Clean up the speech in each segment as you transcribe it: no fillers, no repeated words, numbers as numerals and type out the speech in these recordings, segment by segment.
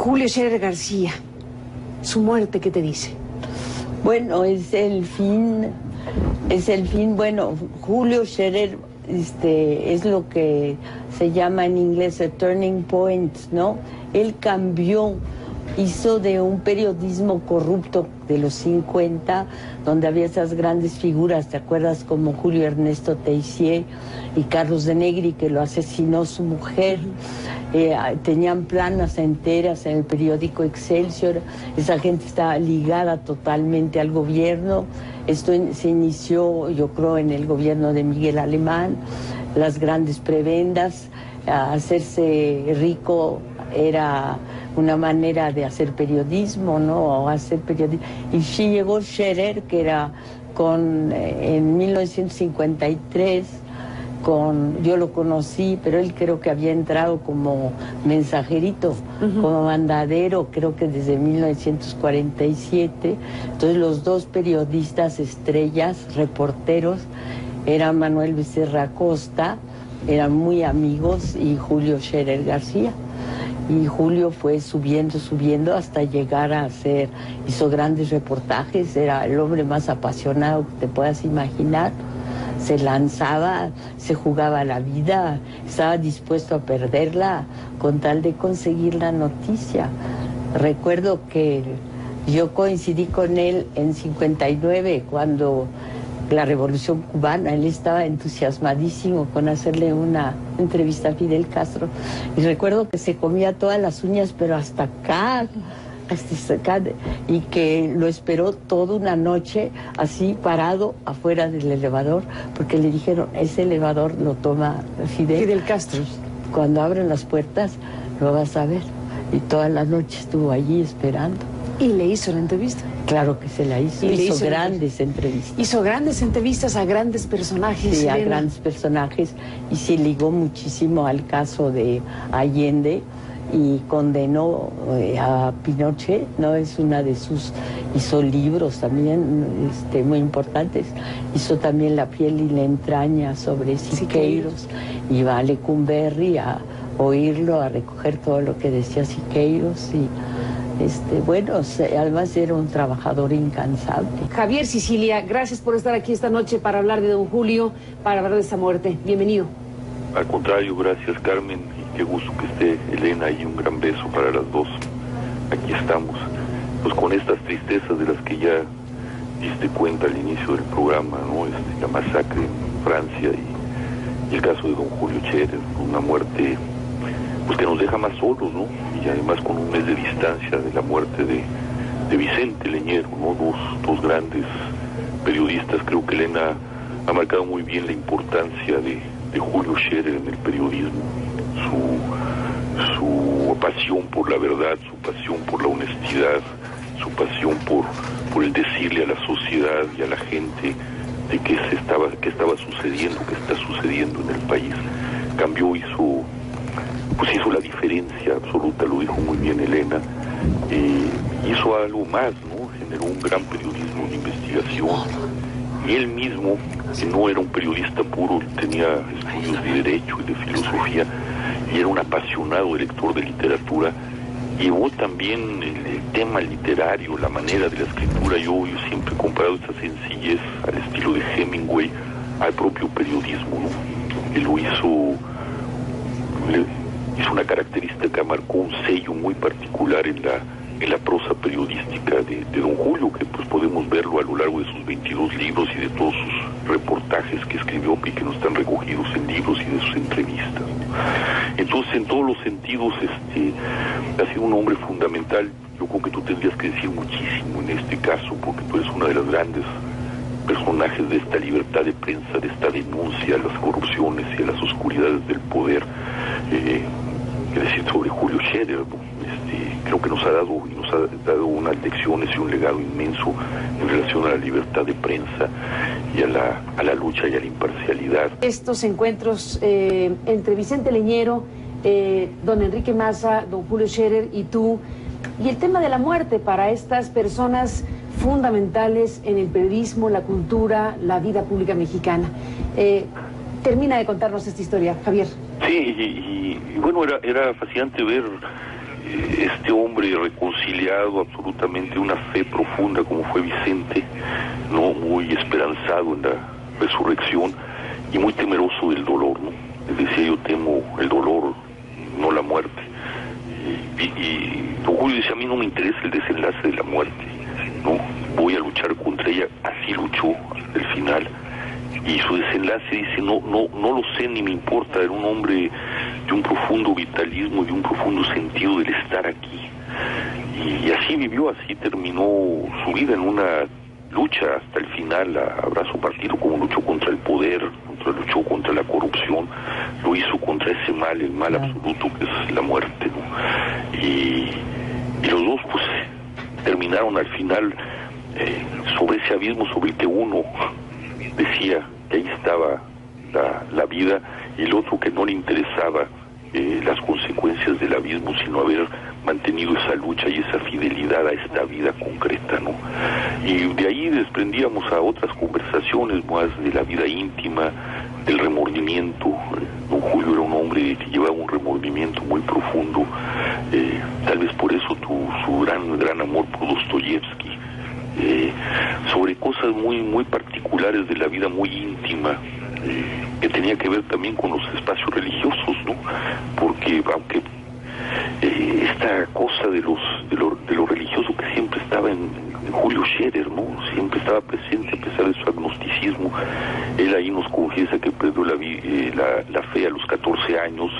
Julio Scherer García, su muerte, ¿qué te dice? Bueno, es el fin, bueno, Julio Scherer es lo que se llama en inglés a turning point, ¿no? Él cambió, hizo de un periodismo corrupto de los 50, donde había esas grandes figuras, ¿te acuerdas? Como Julio Ernesto Teixier y Carlos de Negri, que lo asesinó su mujer. Tenían planas enteras en el periódico Excelsior. Esa gente estaba ligada totalmente al gobierno. Esto se inició, yo creo, en el gobierno de Miguel Alemán. Las grandes prebendas, hacerse rico era una manera de hacer periodismo, ¿no? O hacer periodismo. Y sí llegó Scherer, que era en 1953, yo lo conocí, pero él creo que había entrado como mensajerito, como mandadero, creo que desde 1947. Entonces los dos periodistas estrellas, reporteros, eran Manuel Becerra Costa, eran muy amigos, y Julio Scherer García. Y Julio fue subiendo hasta llegar a hizo grandes reportajes, era el hombre más apasionado que te puedas imaginar. Se lanzaba, se jugaba la vida, estaba dispuesto a perderla con tal de conseguir la noticia. Recuerdo que yo coincidí con él en 59, cuando la Revolución Cubana. Él estaba entusiasmadísimo con hacerle una entrevista a Fidel Castro. Y recuerdo que se comía todas las uñas, pero hasta acá, y que lo esperó toda una noche así parado afuera del elevador, porque le dijeron, ese elevador lo toma Fidel Castro. Cuando abren las puertas lo vas a ver. Y toda la noche estuvo allí esperando. ¿Y le hizo la entrevista? Claro que se la hizo. Hizo grandes entrevistas. Hizo grandes entrevistas a grandes personajes. Sí, a grandes personajes. Y se ligó muchísimo al caso de Allende y condenó a Pinochet, ¿no? Es una de hizo libros también muy importantes. Hizo también La piel y la entraña sobre Siqueiros. Iba a Lecumberri a oírlo, a recoger todo lo que decía Siqueiros. Y bueno, además era un trabajador incansable. Javier Sicilia, gracias por estar aquí esta noche para hablar de don Julio, para hablar de esta muerte. Bienvenido. Al contrario, gracias, Carmen, y qué gusto que esté Elena, y un gran beso para las dos. Aquí estamos, pues con estas tristezas de las que ya diste cuenta al inicio del programa, ¿no? La masacre en Francia y el caso de don Julio Scherer, una muerte pues que nos deja más solos, ¿no? Y además con un mes de distancia de la muerte de Vicente Leñero, ¿no? Dos grandes periodistas. Creo que Elena ha marcado muy bien la importancia de Julio Scherer en el periodismo, su pasión por la verdad, su pasión por la honestidad, su pasión por el decirle a la sociedad y a la gente de qué estaba sucediendo, qué está sucediendo en el país. Cambió, hizo la diferencia absoluta, lo dijo muy bien Elena. Hizo algo más, ¿no? Generó un gran periodismo de investigación. Y él mismo, que no era un periodista puro, tenía estudios de Derecho y de Filosofía, y era un apasionado lector de literatura, llevó también el tema literario, la manera de la escritura. Yo siempre he comparado esta sencillez al estilo de Hemingway al propio periodismo, ¿no? Él lo hizo una característica, marcó un sello muy particular en la prosa periodística de don Julio, que pues podemos verlo a lo largo de sus 22 libros y de todos sus reportajes que escribió y que no están recogidos en libros, y de sus entrevistas. Entonces, en todos los sentidos, ha sido un hombre fundamental. Yo creo que tú tendrías que decir muchísimo en este caso, porque tú eres una de las grandes personajes de esta libertad de prensa, de esta denuncia a las corrupciones y a las oscuridades del poder. Es decir, sobre Julio Scherer, ¿no? Creo que nos ha dado unas lecciones y un legado inmenso en relación a la libertad de prensa y a la lucha y a la imparcialidad. Estos encuentros entre Vicente Leñero, don Enrique Maza, don Julio Scherer y tú, y el tema de la muerte para estas personas fundamentales en el periodismo, la cultura, la vida pública mexicana. Termina de contarnos esta historia, Javier. Sí, y bueno, era fascinante ver este hombre reconciliado, absolutamente una fe profunda como fue Vicente, no muy esperanzado en la resurrección y muy temeroso del dolor, ¿no? Les decía, yo temo el dolor, no la muerte. Y don Julio dice, a mí no me interesa el desenlace de la muerte, no, voy a luchar contra ella. Así luchó hasta el final. Y su desenlace dice, no lo sé ni me importa, era un hombre de un profundo vitalismo, de un profundo sentido del estar aquí. Y así vivió, así terminó su vida en una lucha hasta el final, a brazo partido, como luchó contra el poder, luchó contra la corrupción, lo hizo contra ese mal, el mal absoluto que es la muerte, ¿no? Y los dos pues terminaron al final sobre ese abismo sobre el que uno decía que ahí estaba la vida, y el otro que no le interesaba las consecuencias del abismo, sino haber mantenido esa lucha y esa fidelidad a esta vida concreta, ¿no? Y de ahí desprendíamos a otras conversaciones más de la vida íntima, del remordimiento. Don Julio era un hombre que llevaba un remordimiento muy profundo, tal vez por eso su gran amor por Dostoyevsky, sobre cosas muy particulares de la vida, muy íntima, que tenía que ver también con los espacios religiosos, ¿no? Porque aunque esta cosa de lo religioso que siempre estaba en Julio Scherer, ¿no? Siempre estaba presente a pesar de su agnosticismo. Él ahí nos confiesa que perdió la fe a los 14 años.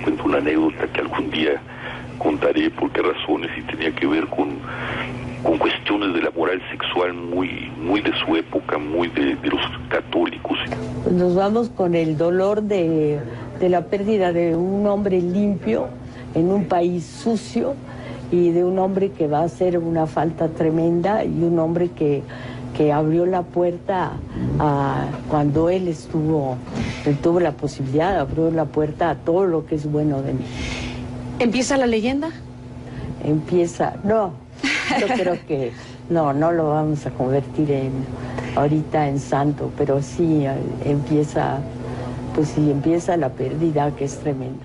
Cuento una anécdota que algún día contaré por qué razones, y tenía que ver con cuestiones de la moral sexual muy de su época, muy de los católicos. Pues nos vamos con el dolor de la pérdida de un hombre limpio en un país sucio, y de un hombre que va a hacer una falta tremenda, y un hombre que abrió la puerta cuando él tuvo la posibilidad, abrió la puerta a todo lo que es bueno de mí. ¿Empieza la leyenda? No, yo creo que no lo vamos a convertir ahorita en santo, pero sí empieza la pérdida, que es tremenda.